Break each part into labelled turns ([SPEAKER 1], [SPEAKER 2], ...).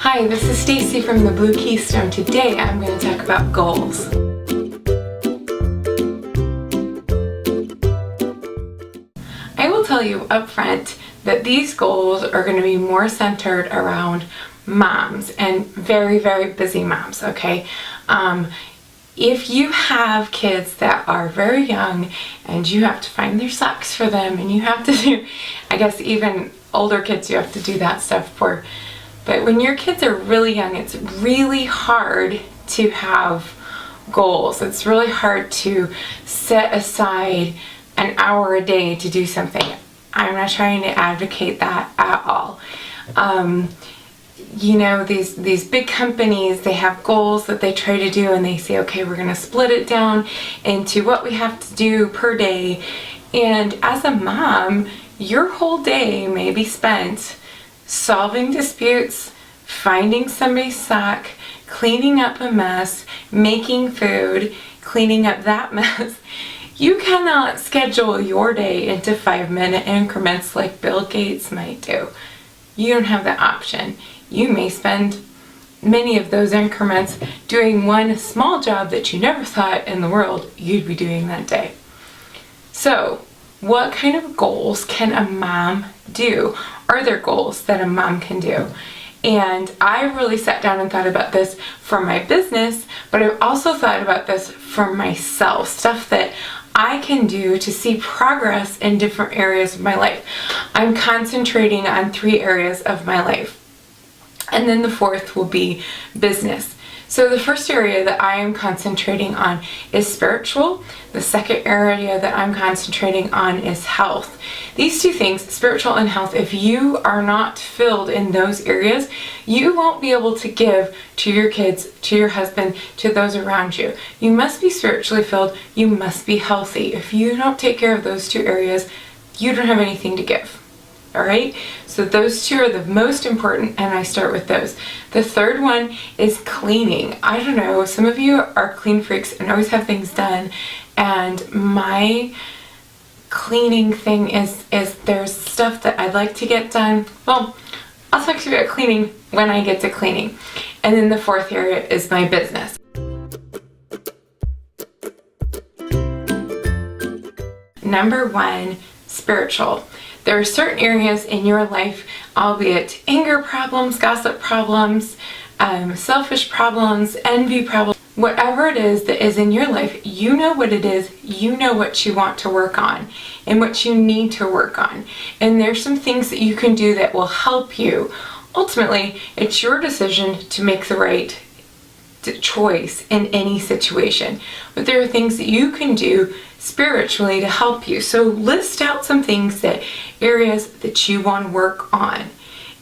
[SPEAKER 1] Hi, this is Stacy from the Blue Keystone. Today I'm going to talk about goals. I will tell you up front that these goals are going to be more centered around moms and very, very busy moms, okay? If you have kids that are very young and you have to find their socks for them and you have to do, I guess even older kids you have to do that stuff for. But when your kids are really young, it's really hard to have goals. It's really hard to set aside an hour a day to do something. I'm not trying to advocate that at all. You know, these big companies, they have goals that they try to do and they say, okay, we're going to split it down into what we have to do per day. And as a mom, your whole day may be spent solving disputes, finding somebody's sock, cleaning up a mess, making food, cleaning up that mess. You cannot schedule your day into 5-minute increments like Bill Gates might do. You don't have that option. You may spend many of those increments doing one small job that you never thought in the world you'd be doing that day. So, what kind of goals can a mom do? Are there goals that a mom can do? And I really sat down and thought about this for my business, but I've also thought about this for myself, stuff that I can do to see progress in different areas of my life. I'm concentrating on 3 areas of my life. And then the 4th will be business. So the first area that I am concentrating on is spiritual. The second area that I'm concentrating on is health. These 2 things, spiritual and health, if you are not filled in those areas, you won't be able to give to your kids, to your husband, to those around you. You must be spiritually filled. You must be healthy. If you don't take care of those 2 areas, you don't have anything to give. All right, so those 2 are the most important, and I start with those. The 3rd one is cleaning. I don't know, some of you are clean freaks and always have things done, and my cleaning thing is there's stuff that I'd like to get done. Well, I'll talk to you about cleaning when I get to cleaning. And then the 4th area is my business. Number 1, spiritual. There are certain areas in your life, albeit anger problems, gossip problems, selfish problems, envy problems, whatever it is that is in your life, you know what it is, you know what you want to work on and what you need to work on. And there's some things that you can do that will help you. Ultimately, it's your decision to make the right choice in any situation. But there are things that you can do spiritually to help you. So list out some things, that areas that you want to work on,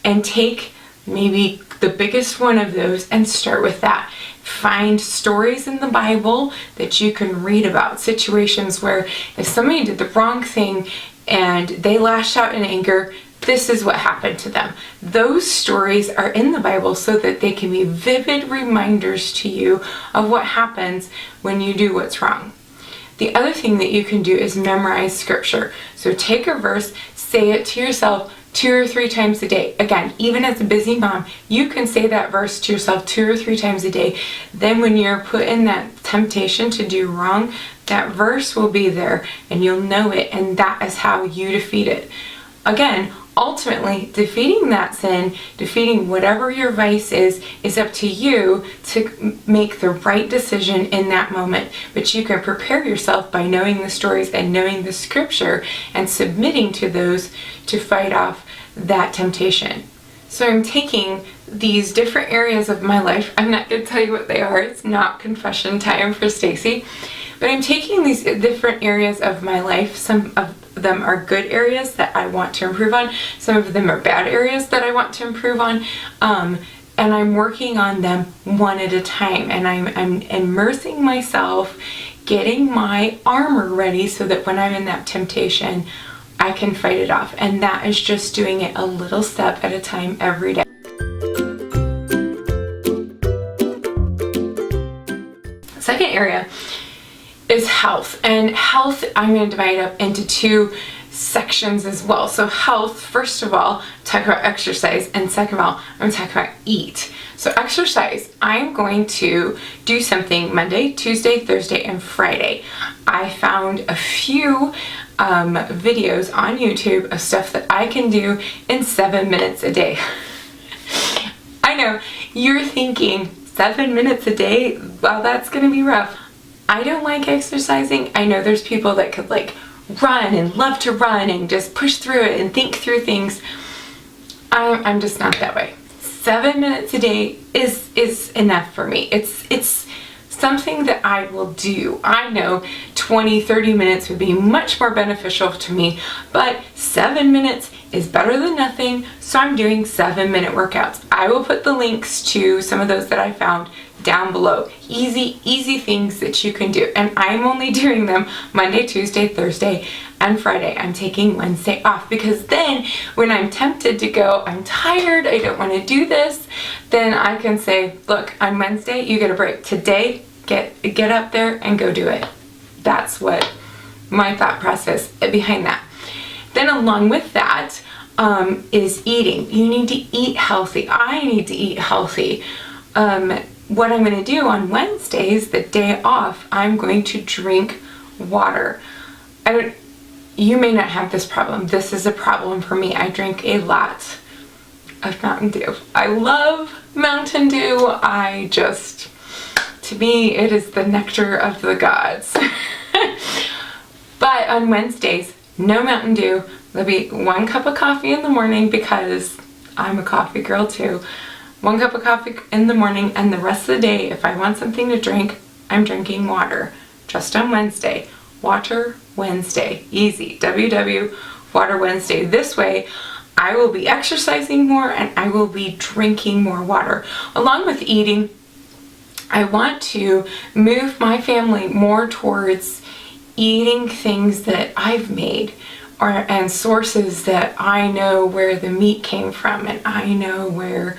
[SPEAKER 1] and take maybe the biggest one of those and start with that. Find stories in the Bible that you can read about, situations where if somebody did the wrong thing and they lashed out in anger, this is what happened to them. Those stories are in the Bible so that they can be vivid reminders to you of what happens when you do what's wrong. The other thing that you can do is memorize scripture. So take a verse, say it to yourself 2 or 3 times a day. Again, even as a busy mom, you can say that verse to yourself 2 or 3 times a day. Then when you're put in that temptation to do wrong, that verse will be there and you'll know it, and that is how you defeat it. Again, ultimately, defeating that sin, defeating whatever your vice is up to you to make the right decision in that moment. But you can prepare yourself by knowing the stories and knowing the scripture and submitting to those to fight off that temptation. So I'm taking these different areas of my life. I'm not going to tell you what they are. It's not confession time for Stacy. But I'm taking these different areas of my life. Some of them are good areas that I want to improve on. Some of them are bad areas that I want to improve on. And I'm working on them one at a time. And I'm immersing myself, getting my armor ready so that when I'm in that temptation, I can fight it off. And that is just doing it a little step at a time every day. Second area is health. And health, I'm going to divide up into 2 sections as well. So health, first of all, talk about exercise, and second of all, I'm going to talk about eat. So exercise, I'm going to do something Monday, Tuesday, Thursday, and Friday. I found a few videos on YouTube of stuff that I can do in 7 minutes a day. I know, you're thinking 7 minutes a day? Well, that's going to be rough. I don't like exercising. I know there's people that could like run and love to run and just push through it and think through things. I'm just not that way. 7 minutes a day is enough for me. It's something that I will do. I know 20-30 minutes would be much more beneficial to me, but 7 minutes is better than nothing, so I'm doing 7-minute workouts. I will put the links to some of those that I found down below. Easy things that you can do, and I'm only doing them Monday, Tuesday, Thursday, and Friday. I'm taking Wednesday off because then when I'm tempted to go, I'm tired, I don't want to do this, then I can say, look, on Wednesday you get a break. Today, get up there and go do it. That's what my thought process behind that. Then along with that is eating. You need to eat healthy. I need to eat healthy. What I'm going to do on Wednesdays, the day off, I'm going to drink water. You may not have this problem. This is a problem for me. I drink a lot of Mountain Dew. I love Mountain Dew. To me, it is the nectar of the gods. But on Wednesdays, no Mountain Dew. There'll be 1 cup of coffee in the morning because I'm a coffee girl too. 1 cup of coffee in the morning, and the rest of the day, if I want something to drink, I'm drinking water. Just on Wednesday. Water Wednesday. Easy. WW Water Wednesday. This way, I will be exercising more and I will be drinking more water. Along with eating, I want to move my family more towards eating things that I've made and sources that I know where the meat came from and I know where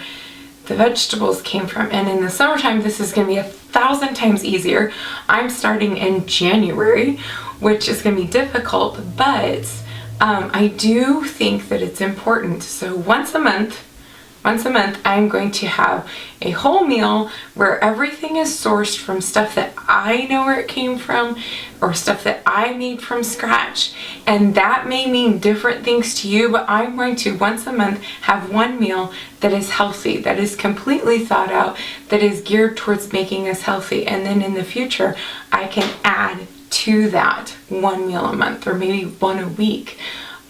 [SPEAKER 1] the vegetables came from. And in the summertime, this is going to be 1,000 times easier. I'm starting in January, which is going to be difficult, but I do think that it's important. So once a month, I'm going to have a whole meal where everything is sourced from stuff that I know where it came from or stuff that I made from scratch. And that may mean different things to you, but I'm going to once a month have one meal that is healthy, that is completely thought out, that is geared towards making us healthy. And then in the future, I can add to that one meal a month or maybe one a week.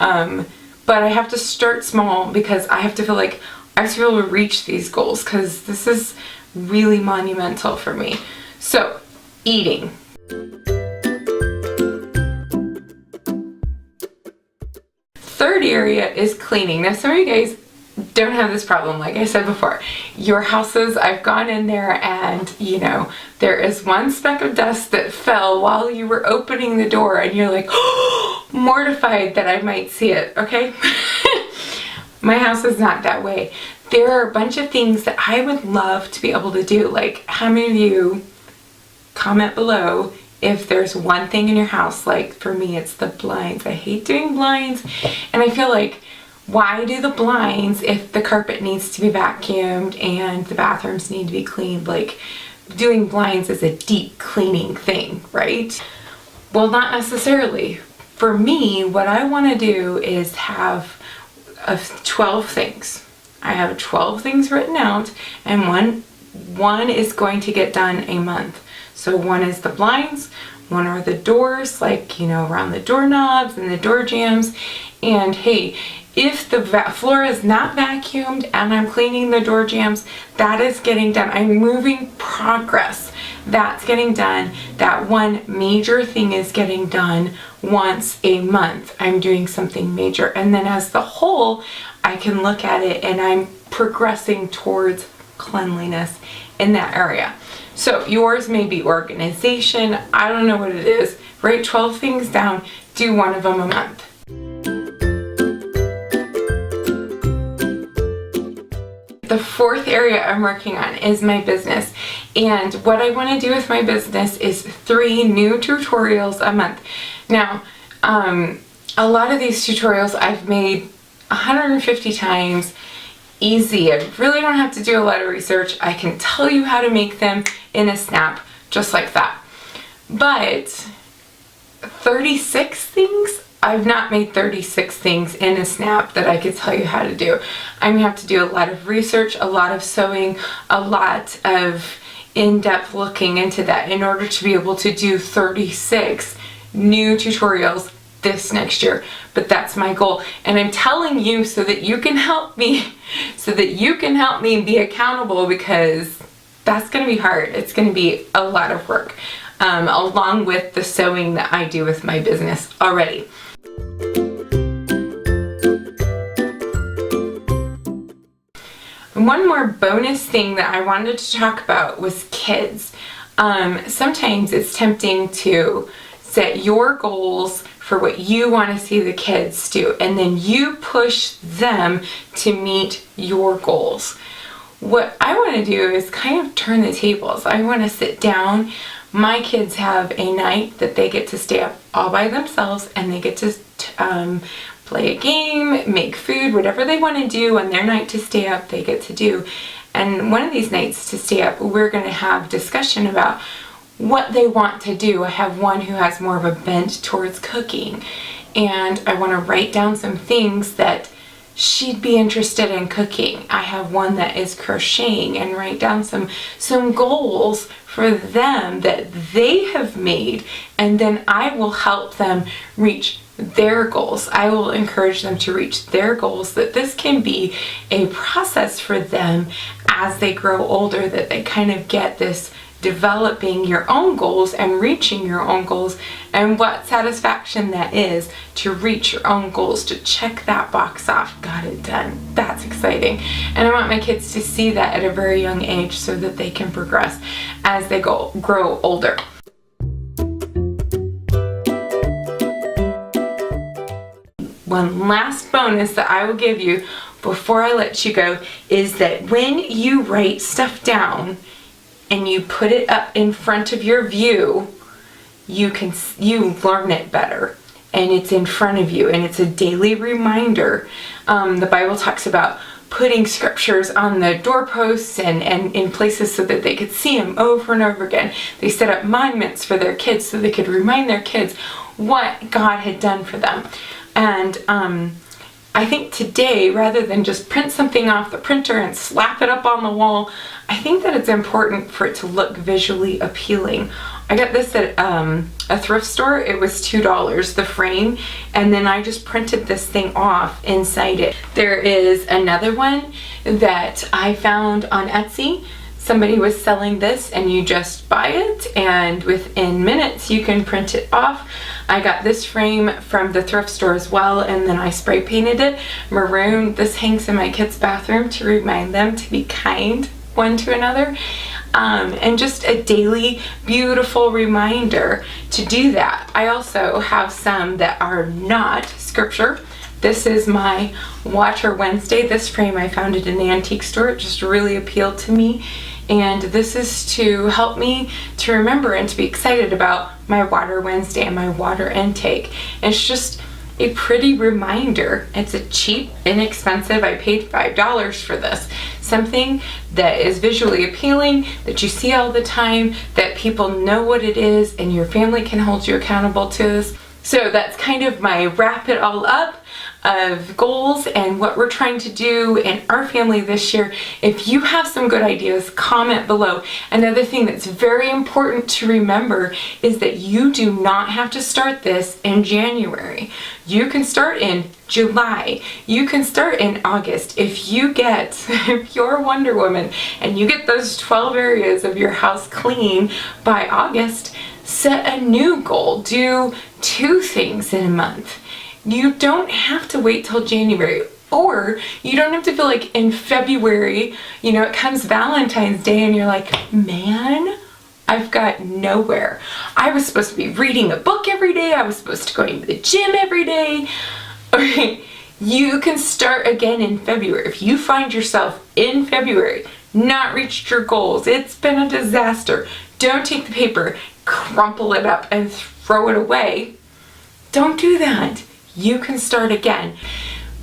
[SPEAKER 1] But I have to start small because I have to feel like I have to be able to reach these goals because this is really monumental for me. So, eating. Third area is cleaning. Now, some of you guys don't have this problem, like I said before. Your houses, I've gone in there and, there is one speck of dust that fell while you were opening the door and you're like, oh, mortified that I might see it, okay? My house is not that way. There are a bunch of things that I would love to be able to do. Like, how many of you comment below if there's one thing in your house? Like, for me, it's the blinds. I hate doing blinds. And I feel like, why do the blinds if the carpet needs to be vacuumed and the bathrooms need to be cleaned? Like, doing blinds is a deep cleaning thing, right? Well, not necessarily. For me, what I want to do is have of 12 things. I have 12 things written out, and one is going to get done a month. So one is the blinds, one are the doors, like, around the doorknobs and the door jambs. And hey, if the floor is not vacuumed and I'm cleaning the door jambs, that is getting done. I'm moving progress. That's getting done. That one major thing is getting done once a month. I'm doing something major. And then as the whole, I can look at it and I'm progressing towards cleanliness in that area. So yours may be organization. I don't know what it is. Write 12 things down. Do one of them a month. The fourth area I'm working on is my business, and what I want to do with my business is 3 new tutorials a month. Now, a lot of these tutorials I've made 150 times. Easy. I really don't have to do a lot of research. I can tell you how to make them in a snap just like that. But 36 things? I've not made 36 things in a snap that I could tell you how to do. I'm going to have to do a lot of research, a lot of sewing, a lot of in-depth looking into that in order to be able to do 36 new tutorials this next year. But that's my goal, and I'm telling you so that you can help me, be accountable, because that's going to be hard. It's going to be a lot of work, along with the sewing that I do with my business already. One more bonus thing that I wanted to talk about was kids. Sometimes it's tempting to set your goals for what you want to see the kids do, and then you push them to meet your goals. What I want to do is kind of turn the tables. I want to sit down. My kids have a night that they get to stay up all by themselves, and they get to play a game, make food, whatever they want to do on their night to stay up, they get to do. And one of these nights to stay up, we're going to have discussion about what they want to do. I have one who has more of a bent towards cooking, and I want to write down some things that she'd be interested in cooking. I have one that is crocheting, and write down some goals for them that they have made, and then I will help them reach their goals. I will encourage them to reach their goals, that this can be a process for them as they grow older, that they kind of get this developing your own goals and reaching your own goals, and what satisfaction that is to reach your own goals, to check that box off, got it done. That's exciting. And I want my kids to see that at a very young age so that they can progress as they grow older. One last bonus that I will give you before I let you go is that when you write stuff down and you put it up in front of your view, you learn it better, and it's in front of you, and it's a daily reminder. The Bible talks about putting scriptures on the doorposts and in places so that they could see them over and over again. They set up monuments for their kids so they could remind their kids what God had done for them. And I think today, rather than just print something off the printer and slap it up on the wall, I think that it's important for it to look visually appealing. I got this at a thrift store. It was $2, the frame, and then I just printed this thing off inside it. There is another one that I found on Etsy. Somebody was selling this, and you just buy it, and within minutes you can print it off. I got this frame from the thrift store as well, and then I spray painted it maroon. This hangs in my kids' bathroom to remind them to be kind one to another, and just a daily beautiful reminder to do that. I also have some that are not scripture. This is my Water Wednesday. This frame, I found it in the antique store. It just really appealed to me. And this is to help me to remember and to be excited about my Water Wednesday and my water intake. And it's just a pretty reminder. It's a cheap, inexpensive, I paid $5 for this. Something that is visually appealing, that you see all the time, that people know what it is, and your family can hold you accountable to this. So that's kind of my wrap it all up of goals and what we're trying to do in our family this year. If you have some good ideas, comment below. Another thing that's very important to remember is that you do not have to start this in January. You can start in July. You can start in August. If you're Wonder Woman and you get those 12 areas of your house clean by August, set a new goal. Do 2 things in a month. You don't have to wait till January, or you don't have to feel like in February, it comes Valentine's Day and you're like, man, I've got nowhere. I was supposed to be reading a book every day. I was supposed to go to the gym every day. Okay, you can start again in February. If you find yourself in February not reached your goals, it's been a disaster, don't take the paper, crumple it up and throw it away. Don't do that. You can start again.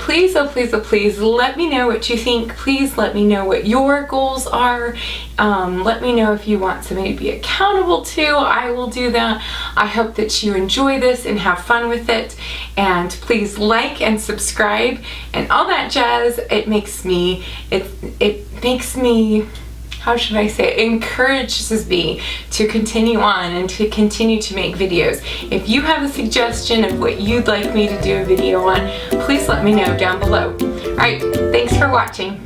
[SPEAKER 1] please, oh please, oh please, let me know what you think. Please let me know what your goals are. Let me know if you want somebody to be accountable to. I will do that. I hope that you enjoy this and have fun with it. And please like and subscribe and all that jazz. It makes me, how should I say, it encourages me to continue on and to continue to make videos. If you have a suggestion of what you'd like me to do a video on, please let me know down below. Alright, thanks for watching.